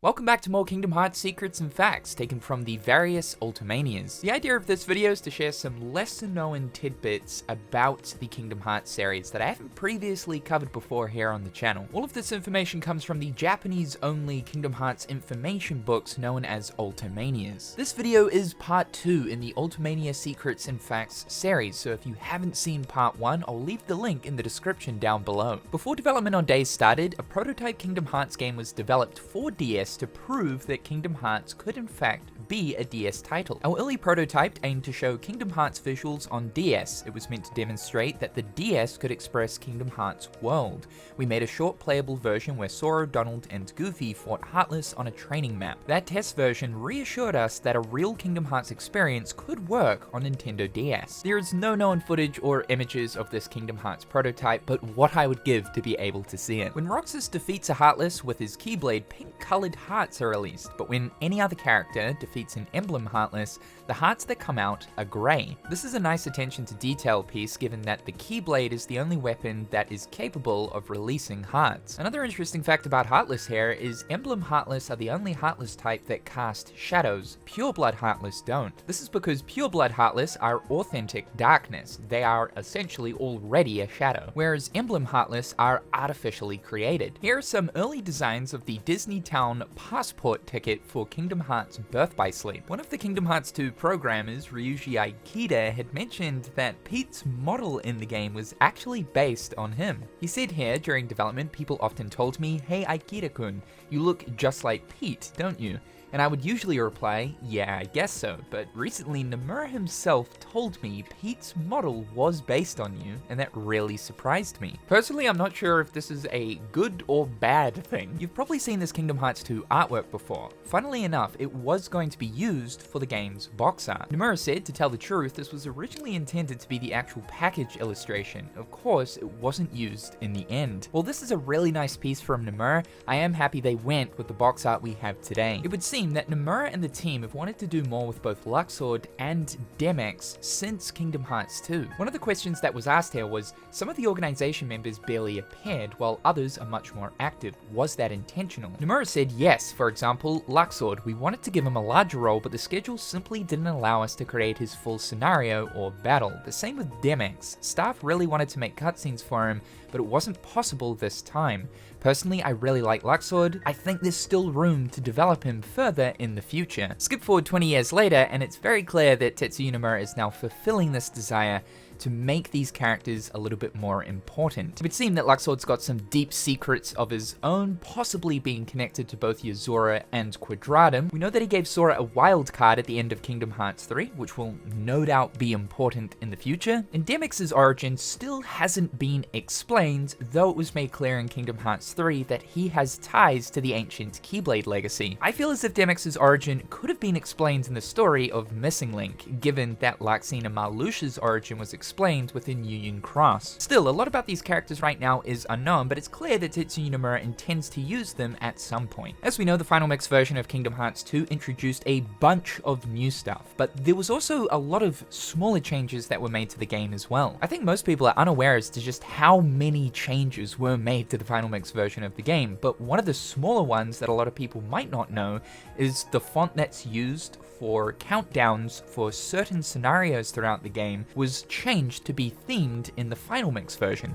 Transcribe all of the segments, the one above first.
Welcome back to more Kingdom Hearts secrets and facts taken from the various Ultimanias. The idea of this video is to share some lesser known tidbits about the Kingdom Hearts series that I haven't previously covered before here on the channel. All of this information comes from the Japanese only Kingdom Hearts information books known as Ultimanias. This video is part 2 in the Ultimania secrets and facts series, so if you haven't seen part 1, I'll leave the link in the description down below. Before development on Days started, a prototype Kingdom Hearts game was developed for DS to prove that Kingdom Hearts could in fact be a DS title. Our early prototype aimed to show Kingdom Hearts visuals on DS. It was meant to demonstrate that the DS could express Kingdom Hearts world. We made a short playable version where Sora, Donald, and Goofy fought Heartless on a training map. That test version reassured us that a real Kingdom Hearts experience could work on Nintendo DS. There is no known footage or images of this Kingdom Hearts prototype, but what I would give to be able to see it. When Roxas defeats a Heartless with his Keyblade, pink-colored hearts are released, but when any other character defeats an Emblem Heartless, the hearts that come out are grey. This is a nice attention to detail piece given that the Keyblade is the only weapon that is capable of releasing hearts. Another interesting fact about Heartless here is Emblem Heartless are the only Heartless type that cast shadows. Pure Blood Heartless don't. This is because Pure Blood Heartless are authentic darkness. They are essentially already a shadow, whereas Emblem Heartless are artificially created. Here are some early designs of the Disney Town passport ticket for Kingdom Hearts Birth by Sleep. One of the Kingdom Hearts 2 programmers, Ryuji Aikida, had mentioned that Pete's model in the game was actually based on him. He said here, during development, people often told me, "Hey Aikida-kun, you look just like Pete, don't you?" And I would usually reply, "Yeah, I guess so," but recently Nomura himself told me Pete's model was based on you, and that really surprised me. Personally, I'm not sure if this is a good or bad thing. You've probably seen this Kingdom Hearts 2 artwork before. Funnily enough, it was going to be used for the game's box art. Nomura said, to tell the truth, this was originally intended to be the actual package illustration. Of course, it wasn't used in the end. While this is a really nice piece from Nomura, I am happy they went with the box art we have today. It would seem that Nomura and the team have wanted to do more with both Luxord and Demyx since Kingdom Hearts 2. One of the questions that was asked here was, some of the organization members barely appeared, while others are much more active. Was that intentional? Nomura said yes. For example, Luxord, we wanted to give him a larger role, but the schedule simply didn't allow us to create his full scenario or battle. The same with Demyx. Staff really wanted to make cutscenes for him, but it wasn't possible this time. Personally, I really like Luxord. I think there's still room to develop him further in the future. Skip forward 20 years later, and it's very clear that Tetsuya Nomura is now fulfilling this desire to make these characters a little bit more important. It would seem that Luxord's got some deep secrets of his own, possibly being connected to both Yozora and Quadratum. We know that he gave Sora a wild card at the end of Kingdom Hearts 3, which will no doubt be important in the future. And Demyx's origin still hasn't been explained, though it was made clear in Kingdom Hearts 3 that he has ties to the ancient Keyblade legacy. I feel as if Demyx's origin could have been explained in the story of Missing Link, given that Larxene and Marluxia's origin was explained within Union Cross. Still, a lot about these characters right now is unknown, but it's clear that Tetsuya Nomura intends to use them at some point. As we know, the Final Mix version of Kingdom Hearts 2 introduced a bunch of new stuff, but there was also a lot of smaller changes that were made to the game as well. I think most people are unaware as to just how many changes were made to the Final Mix version of the game, but one of the smaller ones that a lot of people might not know is the font that's used for countdowns for certain scenarios throughout the game was changed to be themed in the Final Mix version.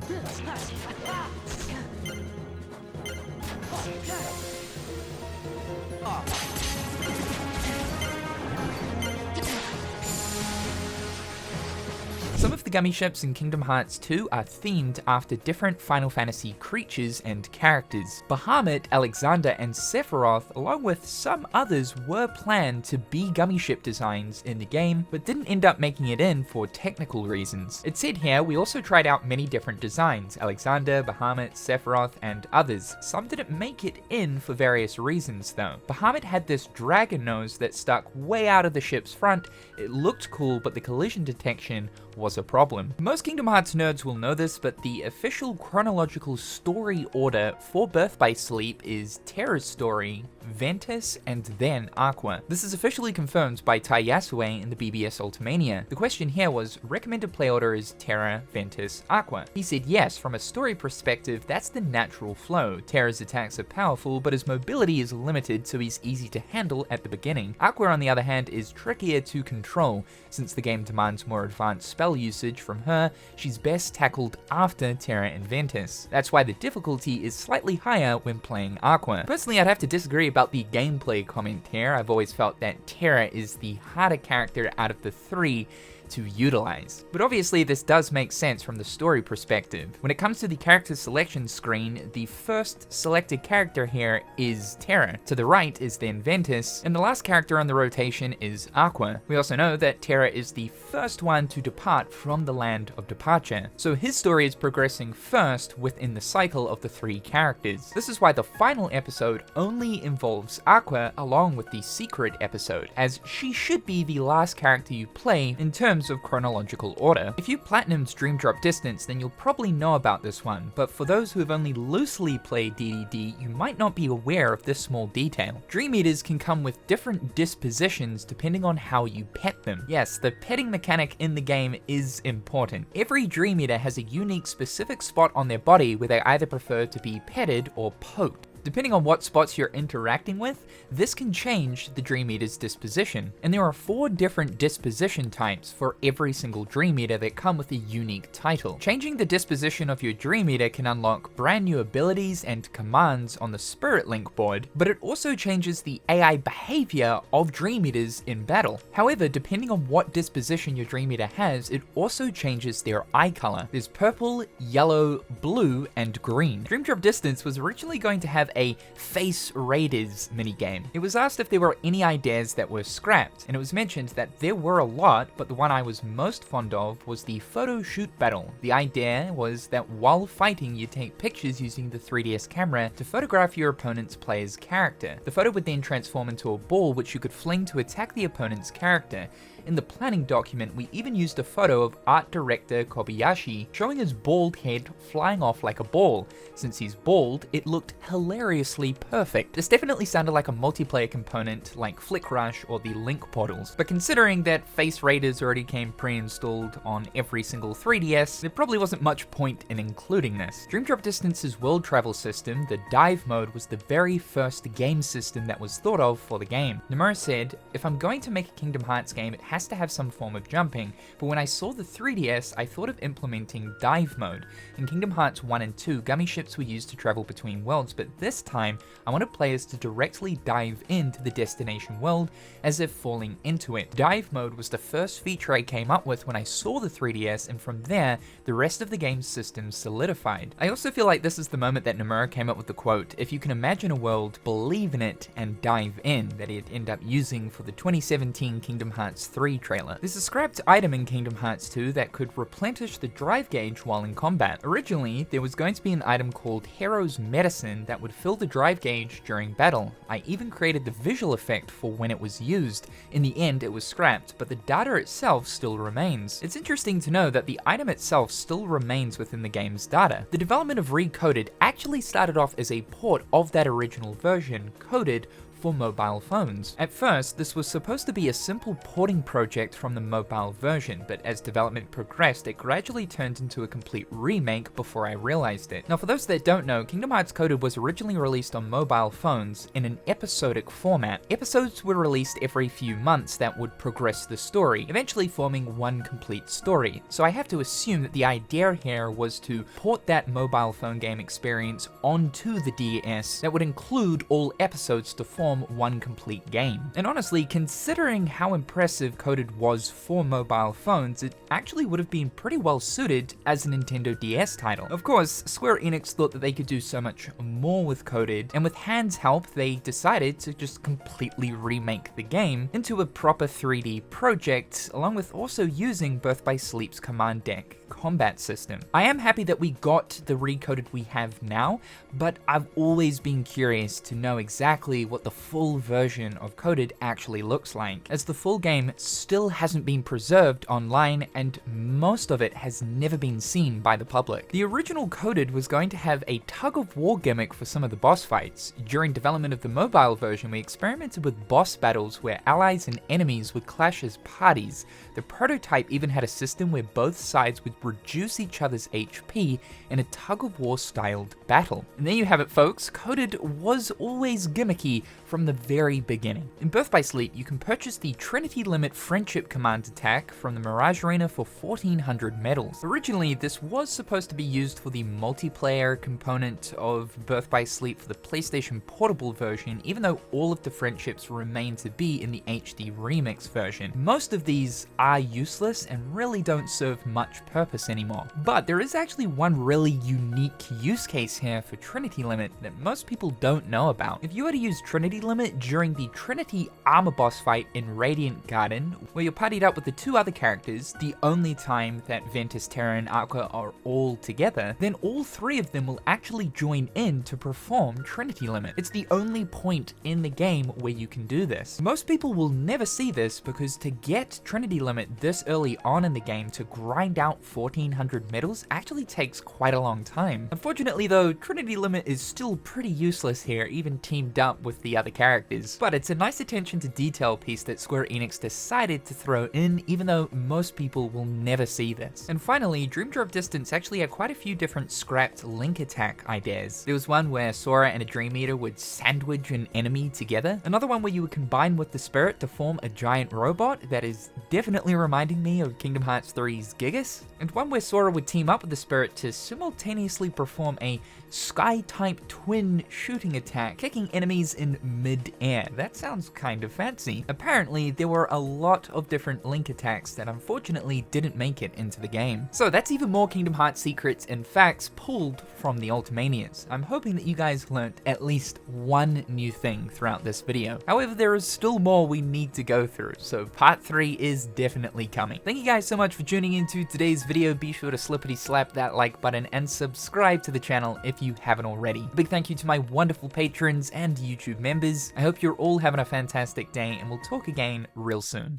Some of the gummy ships in Kingdom Hearts 2 are themed after different Final Fantasy creatures and characters. Bahamut, Alexander, and Sephiroth, along with some others, were planned to be gummy ship designs in the game, but didn't end up making it in for technical reasons. It said here, we also tried out many different designs, Alexander, Bahamut, Sephiroth, and others. Some didn't make it in for various reasons though. Bahamut had this dragon nose that stuck way out of the ship's front. It looked cool, but the collision detection was a problem. Most Kingdom Hearts nerds will know this, but the official chronological story order for Birth by Sleep is Terra's story, Ventus, and then Aqua. This is officially confirmed by Tai Yasue in the BBS Ultimania. The question here was, recommended play order is Terra, Ventus, Aqua. He said yes, from a story perspective, that's the natural flow. Terra's attacks are powerful, but his mobility is limited, so he's easy to handle at the beginning. Aqua, on the other hand, is trickier to control. Since the game demands more advanced spell usage from her, she's best tackled after Terra and Ventus. That's why the difficulty is slightly higher when playing Aqua. Personally, I'd have to disagree about the gameplay comment here. I've always felt that Terra is the harder character out of the three to utilize. But obviously this does make sense from the story perspective. When it comes to the character selection screen, the first selected character here is Terra. To the right is then Ventus, and the last character on the rotation is Aqua. We also know that Terra is the first one to depart from the land of departure, so his story is progressing first within the cycle of the three characters. This is why the final episode only involves Aqua along with the secret episode, as she should be the last character you play in terms of chronological order. If you platinumed Dream Drop Distance, then you'll probably know about this one, but for those who have only loosely played DDD, you might not be aware of this small detail. Dream Eaters can come with different dispositions depending on how you pet them. Yes, the petting mechanic in the game is important. Every Dream Eater has a unique specific spot on their body where they either prefer to be petted or poked. Depending on what spots you're interacting with, this can change the Dream Eater's disposition. And there are 4 different disposition types for every single Dream Eater that come with a unique title. Changing the disposition of your Dream Eater can unlock brand new abilities and commands on the Spirit Link board, but it also changes the AI behavior of Dream Eaters in battle. However, depending on what disposition your Dream Eater has, it also changes their eye color. There's purple, yellow, blue, and green. Dream Drop Distance was originally going to have a Face Raiders minigame. It was asked if there were any ideas that were scrapped, and it was mentioned that there were a lot, but the one I was most fond of was the photo shoot battle. The idea was that while fighting, you take pictures using the 3DS camera to photograph your opponent's player's character. The photo would then transform into a ball which you could fling to attack the opponent's character. In the planning document, we even used a photo of art director Kobayashi showing his bald head flying off like a ball. Since he's bald, it looked hilariously perfect. This definitely sounded like a multiplayer component like Flick Rush or the Link portals, but considering that Face Raiders already came pre-installed on every single 3DS, there probably wasn't much point in including this. Dream Drop Distance's world travel system, the dive mode, was the very first game system that was thought of for the game. Nomura said, "If I'm going to make a Kingdom Hearts game, it has to have some form of jumping, but when I saw the 3DS, I thought of implementing dive mode. In Kingdom Hearts 1 and 2, gummy ships were used to travel between worlds, but this time, I wanted players to directly dive into the destination world as if falling into it. Dive mode was the first feature I came up with when I saw the 3DS, and from there, the rest of the game's system solidified." I also feel like this is the moment that Nomura came up with the quote, "If you can imagine a world, believe in it, and dive in," that he'd end up using for the 2017 Kingdom Hearts 3 trailer. There's a scrapped item in Kingdom Hearts 2 that could replenish the drive gauge while in combat. Originally, there was going to be an item called Hero's Medicine that would fill the drive gauge during battle. I even created the visual effect for when it was used. In the end, it was scrapped, but the data itself still remains. It's interesting to know that the item itself still remains within the game's data. The development of Recoded actually started off as a port of that original version, coded for mobile phones. At first, this was supposed to be a simple porting project from the mobile version, but as development progressed, it gradually turned into a complete remake before I realized it. Now, for those that don't know, Kingdom Hearts Coded was originally released on mobile phones in an episodic format. Episodes were released every few months that would progress the story, eventually forming one complete story. So I have to assume that the idea here was to port that mobile phone game experience onto the DS that would include all episodes to form one complete game. And honestly, considering how impressive Coded was for mobile phones, it actually would have been pretty well suited as a Nintendo DS title. Of course, Square Enix thought that they could do so much more with Coded, and with Hand's help, they decided to just completely remake the game into a proper 3D project, along with also using Birth by Sleep's command deck combat system. I am happy that we got the Recoded we have now, but I've always been curious to know exactly what the full version of Coded actually looks like, as the full game still hasn't been preserved online and most of it has never been seen by the public. The original Coded was going to have a tug-of-war gimmick for some of the boss fights. During development of the mobile version, we experimented with boss battles where allies and enemies would clash as parties. The prototype even had a system where both sides would reduce each other's HP in a tug-of-war styled battle. And there you have it, folks. Coded was always gimmicky from the very beginning. In Birth by Sleep, you can purchase the Trinity Limit Friendship Command attack from the Mirage Arena for 1400 medals. Originally, this was supposed to be used for the multiplayer component of Birth by Sleep for the PlayStation Portable version, even though all of the friendships remain to be in the HD Remix version. Most of these are useless and really don't serve much purpose anymore. But there is actually one really unique use case here for Trinity Limit that most people don't know about. If you were to use Trinity Limit during the Trinity armor boss fight in Radiant Garden, where you're partied up with the two other characters, the only time that Ventus, Terra, and Aqua are all together, then all three of them will actually join in to perform Trinity Limit. It's the only point in the game where you can do this. Most people will never see this because to get Trinity Limit this early on in the game to grind out 1400 medals actually takes quite a long time. Unfortunately though, Trinity Limit is still pretty useless here, even teamed up with the other characters. But it's a nice attention to detail piece that Square Enix decided to throw in, even though most people will never see this. And finally, Dream Drop Distance actually had quite a few different scrapped link attack ideas. There was one where Sora and a Dream Eater would sandwich an enemy together, another one where you would combine with the spirit to form a giant robot that is definitely reminding me of Kingdom Hearts 3's Gigas, and one where Sora would team up with the spirit to simultaneously perform a Sky-type twin shooting attack, kicking enemies in mid-air. That sounds kind of fancy. Apparently, there were a lot of different link attacks that unfortunately didn't make it into the game. So that's even more Kingdom Hearts secrets and facts pulled from the Ultimanias. I'm hoping that you guys learnt at least one new thing throughout this video. However, there is still more we need to go through, so part 3 is definitely coming. Thank you guys so much for tuning into today's video. Be sure to slippity slap that like button and subscribe to the channel if you haven't already. A big thank you to my wonderful patrons and YouTube members. I hope you're all having a fantastic day, and we'll talk again real soon.